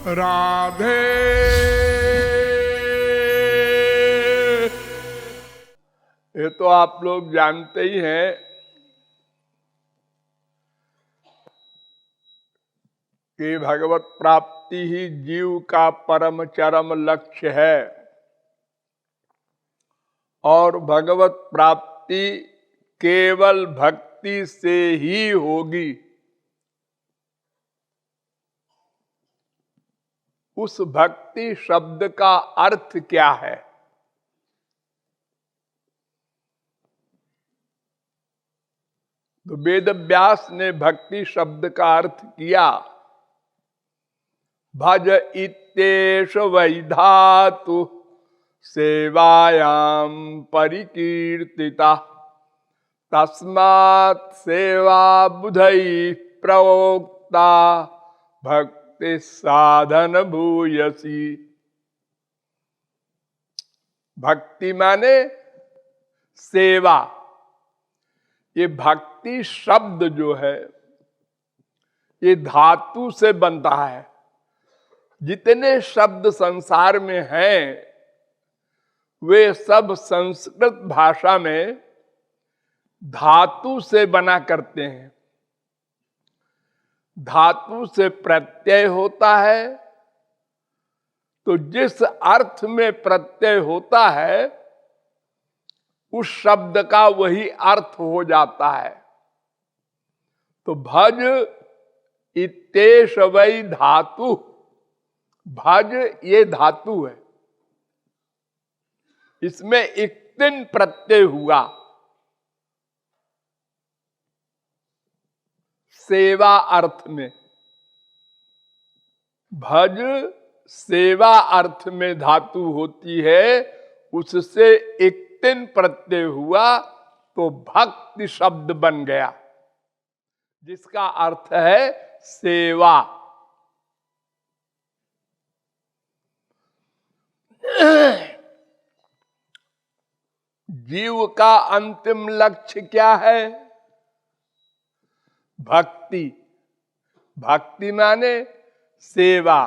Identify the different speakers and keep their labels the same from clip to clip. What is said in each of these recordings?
Speaker 1: राधे। ये तो आप लोग जानते ही हैं कि भगवत प्राप्ति ही जीव का परम चरम लक्ष्य है और भगवत प्राप्ति केवल भक्ति से ही होगी। उस भक्ति शब्द का अर्थ क्या है? तो वेद व्यास ने भक्ति शब्द का अर्थ किया, भज इत्येष वै धातु सेवायाम परिकीर्तिता तस्मात् सेवा बुधई प्रोक्ता भक्ति साधन भूयसी। भक्ति माने सेवा। ये भक्ति शब्द जो है ये धातु से बनता है। जितने शब्द संसार में हैं वे सब संस्कृत भाषा में धातु से बना करते हैं। धातु से प्रत्यय होता है, तो जिस अर्थ में प्रत्यय होता है उस शब्द का वही अर्थ हो जाता है। तो भज इत्येष वै धातु, भज ये धातु है, इसमें इक्तिन प्रत्यय हुआ। सेवा अर्थ में, भज सेवा अर्थ में धातु होती है, उससे इक्तिन प्रत्यय हुआ तो भक्ति शब्द बन गया, जिसका अर्थ है सेवा। जीव का अंतिम लक्ष्य क्या है? भक्ति। भक्ति माने सेवा।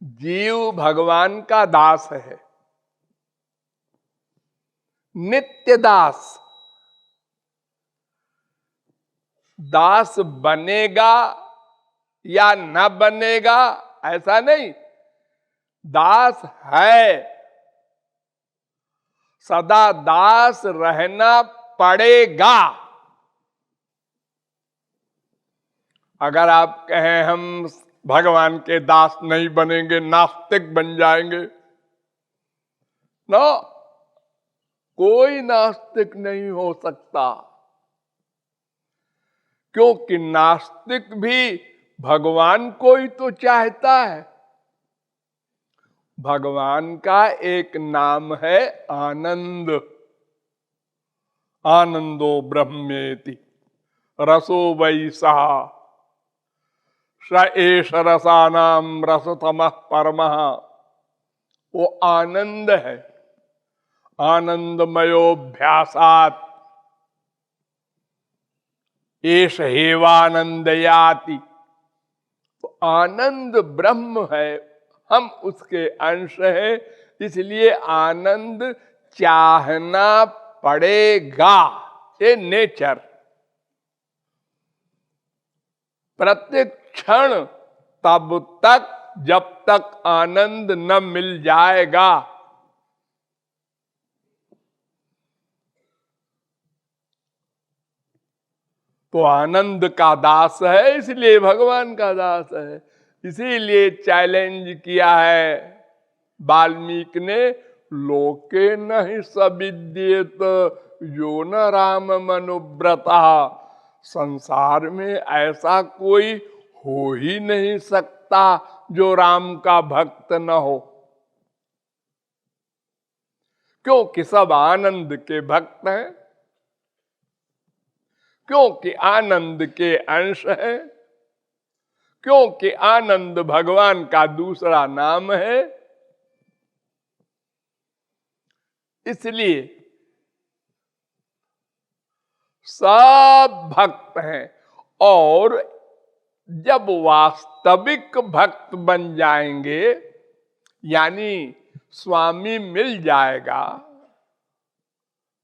Speaker 1: जीव भगवान का दास है, नित्य दास। दास बनेगा या न बनेगा ऐसा नहीं, दास है, सदा दास रहना पड़ेगा। अगर आप कहें हम भगवान के दास नहीं बनेंगे, नास्तिक बन जाएंगे, नो, कोई नास्तिक नहीं हो सकता, क्योंकि नास्तिक भी भगवान को ही तो चाहता है। भगवान का एक नाम है आनंद। आनंदो ब्रह्मेति रसो वै सः स एष रसानाम रसतमः परमः। वो आनंद है। आनंदमयोभ्यासात् एष हेवानंदयाति। तो आनंद ब्रह्म है, हम उसके अंश हैं, इसलिए आनंद चाहना पड़ेगा। ये नेचर। प्रत्येक क्षण तब तक जब तक आनंद न मिल जाएगा। तो आनंद का दास है, इसलिए भगवान का दास है। इसीलिए चैलेंज किया है वाल्मीकि ने, लोके नहीं सविद्येत यो न राम मनुव्रता। संसार में ऐसा कोई हो ही नहीं सकता जो राम का भक्त न हो, क्योंकि सब आनंद के भक्त हैं, क्योंकि आनंद के अंश है, क्योंकि आनंद भगवान का दूसरा नाम है। इसलिए सब भक्त हैं और जब वास्तविक भक्त बन जाएंगे, यानी स्वामी मिल जाएगा,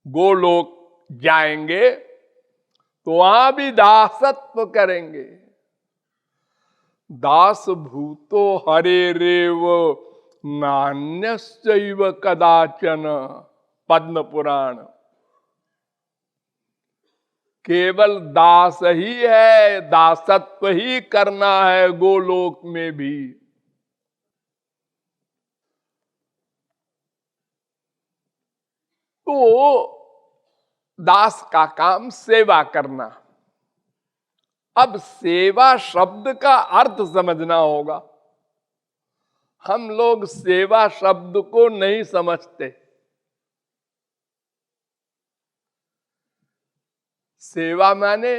Speaker 1: गोलोक जाएंगे, तो वहां भी दासत्व करेंगे। दास भूतो हरेरेव नान्यस्यैव कदाचन, पद्म पुराण। केवल दास ही है, दासत्व ही करना है गोलोक में भी। तो दास का काम सेवा करना। अब सेवा शब्द का अर्थ समझना होगा। हम लोग सेवा शब्द को नहीं समझते। सेवा माने,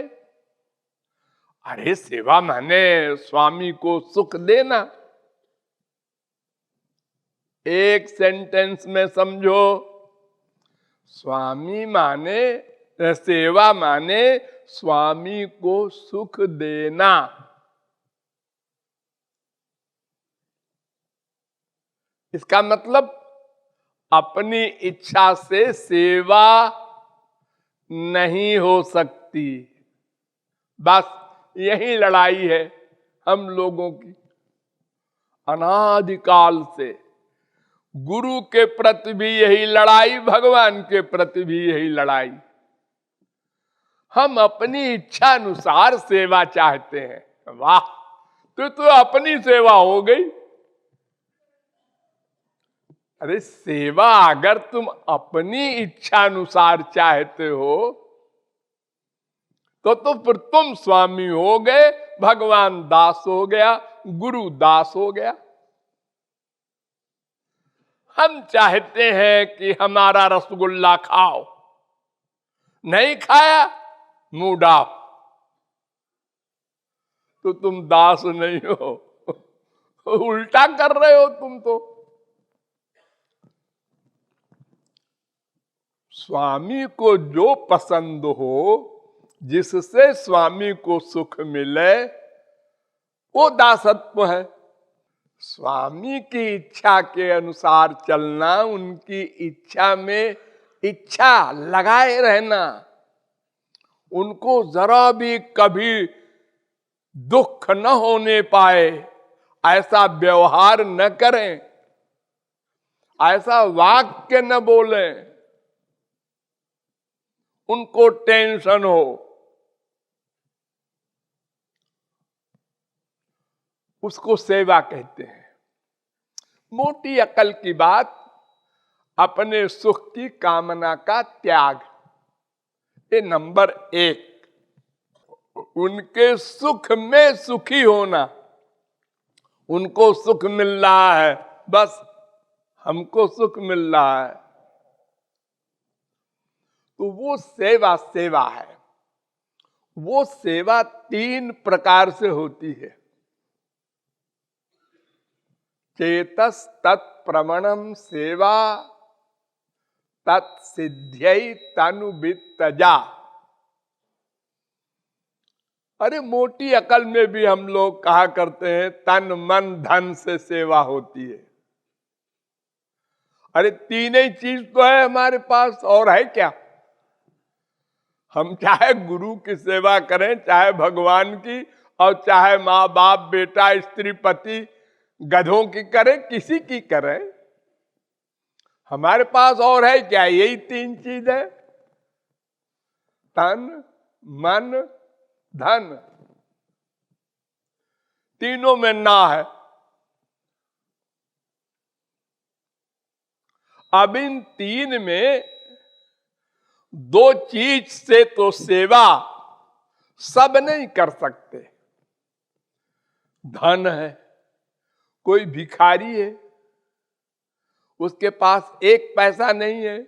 Speaker 1: अरे सेवा माने स्वामी को सुख देना। एक सेंटेंस में समझो, स्वामी माने, सेवा माने स्वामी को सुख देना। इसका मतलब अपनी इच्छा से सेवा नहीं हो सकती। बस यही लड़ाई है हम लोगों की अनादिकाल से। गुरु के प्रति भी यही लड़ाई, भगवान के प्रति भी यही लड़ाई। हम अपनी इच्छा अनुसार सेवा चाहते हैं। वाह, तो अपनी सेवा हो गई। अरे सेवा अगर तुम अपनी इच्छा अनुसार चाहते हो तो फिर तुम स्वामी हो गए, भगवान दास हो गया, गुरु दास हो गया। हम चाहते हैं कि हमारा रसगुल्ला खाओ, नहीं खाया मुंह डाफ, तो तुम दास नहीं हो, उल्टा कर रहे हो तुम तो। स्वामी को जो पसंद हो, जिससे स्वामी को सुख मिले, वो दासत्व है। स्वामी की इच्छा के अनुसार चलना, उनकी इच्छा में इच्छा लगाए रहना, उनको जरा भी कभी दुख न होने पाए ऐसा व्यवहार न करें, ऐसा वाक्य न बोलें, उनको टेंशन हो, उसको सेवा कहते हैं। मोटी अकल की बात, अपने सुख की कामना का त्याग, ये नंबर 1। उनके सुख में सुखी होना। उनको सुख मिल रहा है, बस हमको सुख मिल रहा है, तो वो सेवा सेवा है। वो सेवा 3 प्रकार से होती है। चेतस तत्प्रमणम सेवा तत्सिद्ध्यै तनुवित्तजा। अरे मोटी अकल में भी हम लोग कहा करते हैं तन मन धन से सेवा होती है। अरे 3 ही चीज तो है हमारे पास, और है क्या? हम चाहे गुरु की सेवा करें, चाहे भगवान की, और चाहे माँ बाप बेटा स्त्री पति गधों की करें, किसी की करें, हमारे पास और है क्या? यही 3 चीज है, तन मन धन। तीनों में ना है। अब इन 3 में 2 चीज से तो सेवा सब नहीं कर सकते। धन है, कोई भिखारी है, उसके पास 1 पैसा नहीं है,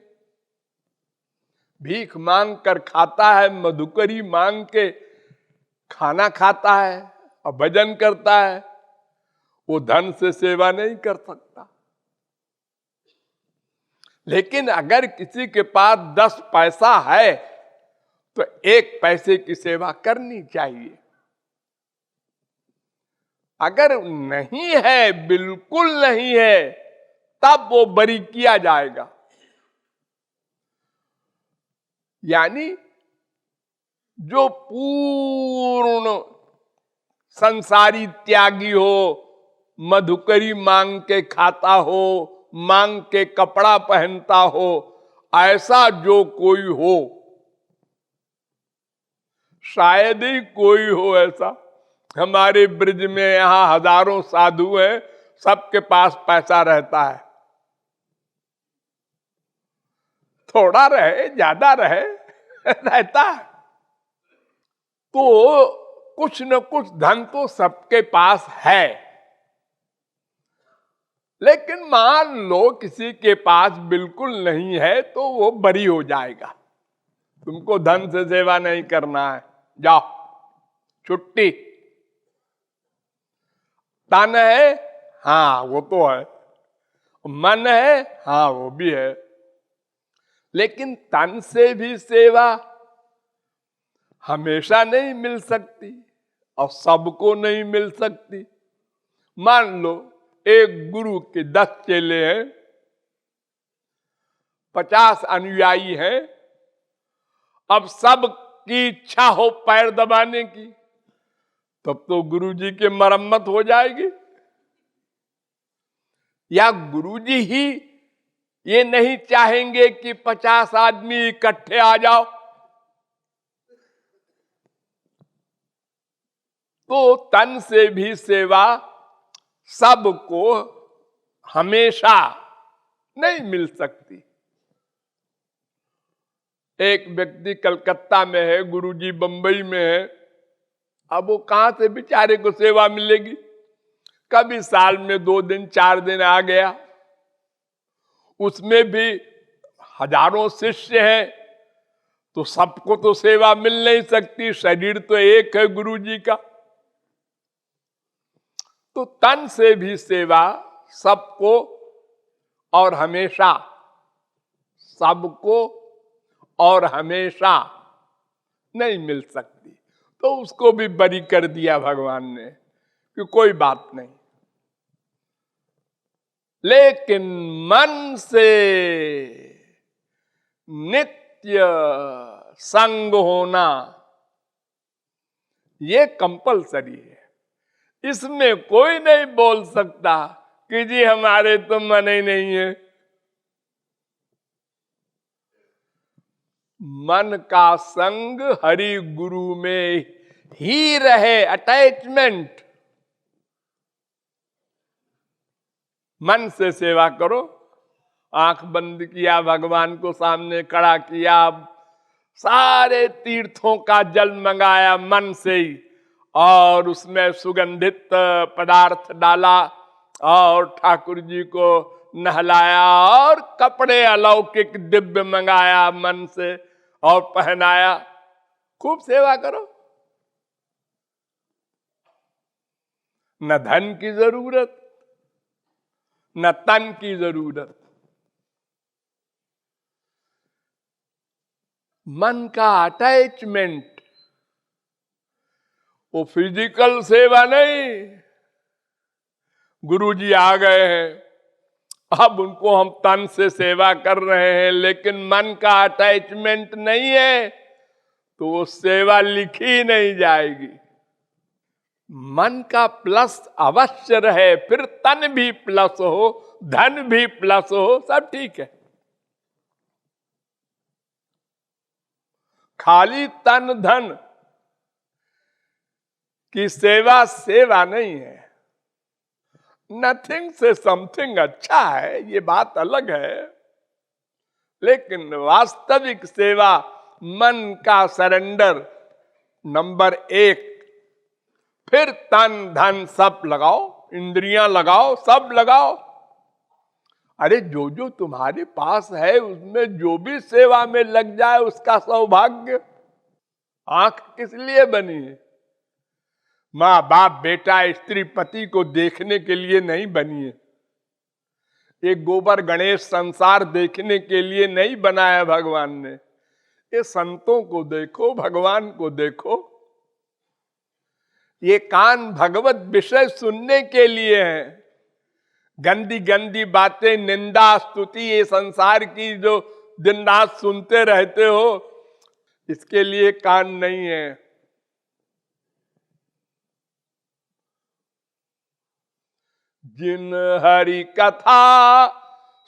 Speaker 1: भीख मांग कर खाता है, मधुकरी मांग के खाना खाता है और भजन करता है, वो धन से सेवा नहीं कर सकता। लेकिन अगर किसी के पास 10 पैसा है तो 1 पैसे की सेवा करनी चाहिए। अगर नहीं है, बिल्कुल नहीं है, तब वो बरी किया जाएगा। यानी जो पूर्ण संसारी त्यागी हो, मधुकरी मांग के खाता हो, मांग के कपड़ा पहनता हो, ऐसा जो कोई हो, शायद ही कोई हो ऐसा। हमारे ब्रज में यहां हजारों साधु हैं, सबके पास पैसा रहता है। थोड़ा रहे ज्यादा रहे रहता है। तो कुछ न कुछ धन तो सबके पास है, लेकिन मान लो किसी के पास बिल्कुल नहीं है, तो वो बरी हो जाएगा। तुमको धन से सेवा नहीं करना है, जाओ छुट्टी। तन है, हाँ वो तो है। मन है, हाँ वो भी है। लेकिन तन से भी सेवा हमेशा नहीं मिल सकती और सबको नहीं मिल सकती। मान लो एक गुरु के 10 चेले हैं, 50 अनुयायी हैं। अब सब की इच्छा हो पैर दबाने की, तब तो गुरु जी की मरम्मत हो जाएगी। या गुरु जी ही ये नहीं चाहेंगे कि 50 आदमी इकट्ठे आ जाओ, तो तन से भी सेवा सबको हमेशा नहीं मिल सकती। एक व्यक्ति कलकत्ता में है, गुरुजी बंबई में है। अब वो कहां से बेचारे को सेवा मिलेगी? कभी साल में 2 दिन 4 दिन आ गया, उसमें भी हजारों शिष्य हैं, तो सबको तो सेवा मिल नहीं सकती। शरीर तो एक है गुरुजी का। तो तन से भी सेवा सबको और हमेशा, सबको और हमेशा नहीं मिल सकती। तो उसको भी बरी कर दिया भगवान ने कि कोई बात नहीं। लेकिन मन से नित्य संग होना ये कंपलसरी है। इसमें कोई नहीं बोल सकता कि जी हमारे तो मन ही नहीं है। मन का संग हरि गुरु में ही रहे, अटैचमेंट। मन से सेवा करो। आंख बंद किया, भगवान को सामने खड़ा किया, सारे तीर्थों का जल मंगाया मन से ही, और उसमें सुगंधित पदार्थ डाला और ठाकुर जी को नहलाया, और कपड़े अलौकिक दिव्य मंगाया मन से और पहनाया। खूब सेवा करो। न धन की जरूरत, न तन की जरूरत। मन का अटैचमेंट, वो फिजिकल सेवा नहीं। गुरुजी आ गए हैं, अब उनको हम तन से सेवा कर रहे हैं, लेकिन मन का अटैचमेंट नहीं है, तो वो सेवा लिखी नहीं जाएगी। मन का प्लस अवश्य रहे, फिर तन भी प्लस हो, धन भी प्लस हो, सब ठीक है। खाली तन धन की सेवा सेवा नहीं है। नथिंग से समथिंग अच्छा है, ये बात अलग है, लेकिन वास्तविक सेवा मन का सरेंडर नंबर 1। फिर तन धन सब लगाओ, इंद्रियां लगाओ, सब लगाओ। अरे जो जो तुम्हारे पास है उसमें जो भी सेवा में लग जाए उसका सौभाग्य। आंख किस लिए बनी है? माँ बाप बेटा स्त्री पति को देखने के लिए नहीं बनी है। ये गोबर गणेश संसार देखने के लिए नहीं बनाया भगवान ने। ये संतों को देखो, भगवान को देखो। ये कान भगवत विषय सुनने के लिए हैं। गंदी गंदी बातें, निंदा स्तुति, ये संसार की जो दिन रात सुनते रहते हो, इसके लिए कान नहीं है। जिन हरि कथा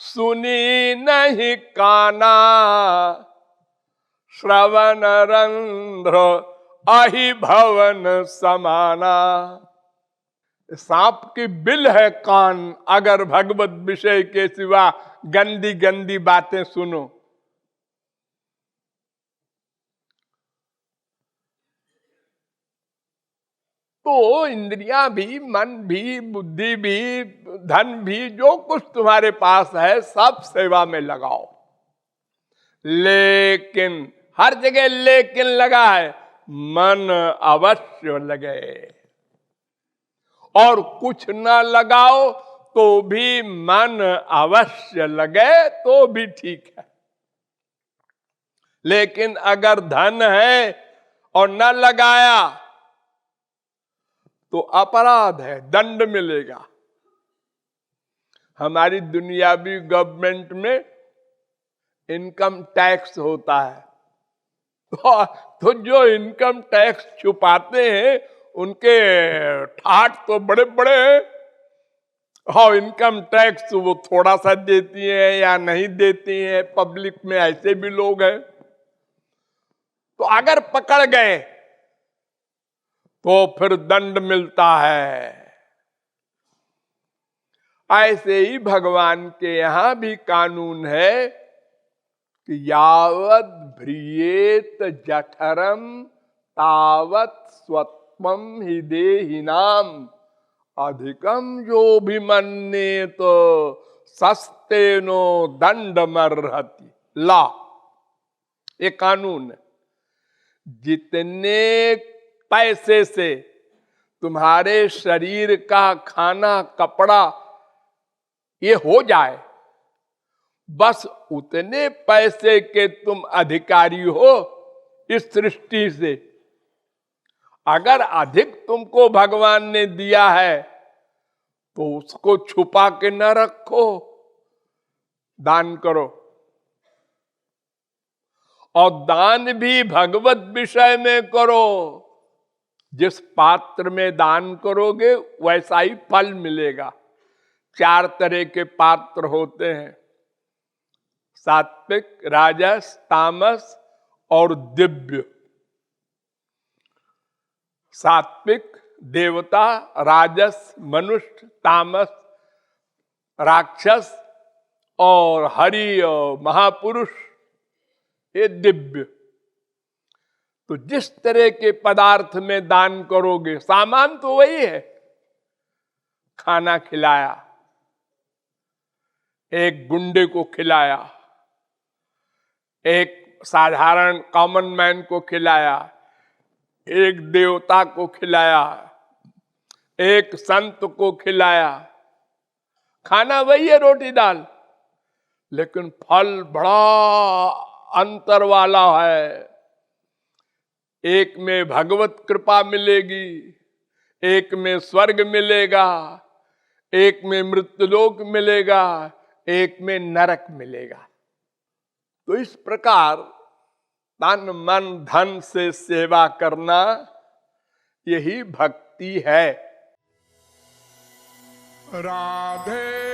Speaker 1: सुनी नहीं काना, श्रवण रंध्र अहि भवन समाना। सांप की बिल है कान, अगर भगवत विषय के सिवा गंदी गंदी बातें सुनो। तो इंद्रियां भी, मन भी, बुद्धि भी, धन भी, जो कुछ तुम्हारे पास है सब सेवा में लगाओ। लेकिन हर जगह लेकिन लगा है, मन अवश्य लगे। और कुछ न लगाओ तो भी मन अवश्य लगे तो भी ठीक है। लेकिन अगर धन है और न लगाया तो अपराध है, दंड मिलेगा। हमारी दुनियावी गवर्नमेंट में इनकम टैक्स होता है, तो जो इनकम टैक्स छुपाते हैं उनके ठाट तो बड़े बड़े हैं। हाँ, इनकम टैक्स वो थोड़ा सा देती है या नहीं देती है, पब्लिक में ऐसे भी लोग हैं। तो अगर पकड़ गए तो फिर दंड मिलता है। ऐसे ही भगवान के यहां भी कानून है कि यावत भ्रियेत जठरम तावत स्वत्वम हि देहिनाम अधिकम जो भी मन्ने तो सस्तेनो दंड मर्हति। ला, ये कानून है। जितने पैसे से तुम्हारे शरीर का खाना कपड़ा ये हो जाए, बस उतने पैसे के तुम अधिकारी हो इस सृष्टि से। अगर अधिक तुमको भगवान ने दिया है तो उसको छुपा के न रखो, दान करो। और दान भी भगवत विषय में करो। जिस पात्र में दान करोगे वैसा ही फल मिलेगा। 4 तरह के पात्र होते हैं, सात्विक, राजस, तामस और दिव्य। सात्विक देवता, राजस मनुष्य, तामस राक्षस और हरि और महापुरुष, ये दिव्य। तो जिस तरह के पदार्थ में दान करोगे, सामान तो वही है। खाना खिलाया, एक गुंडे को खिलाया, एक साधारण कॉमन मैन को खिलाया, एक देवता को खिलाया, एक संत को खिलाया। खाना वही है, रोटी दाल, लेकिन फल बड़ा अंतर वाला है। एक में भगवत कृपा मिलेगी, एक में स्वर्ग मिलेगा, एक में मृत्युलोक मिलेगा, एक में नरक मिलेगा। तो इस प्रकार तन मन धन से सेवा करना यही भक्ति है। राधे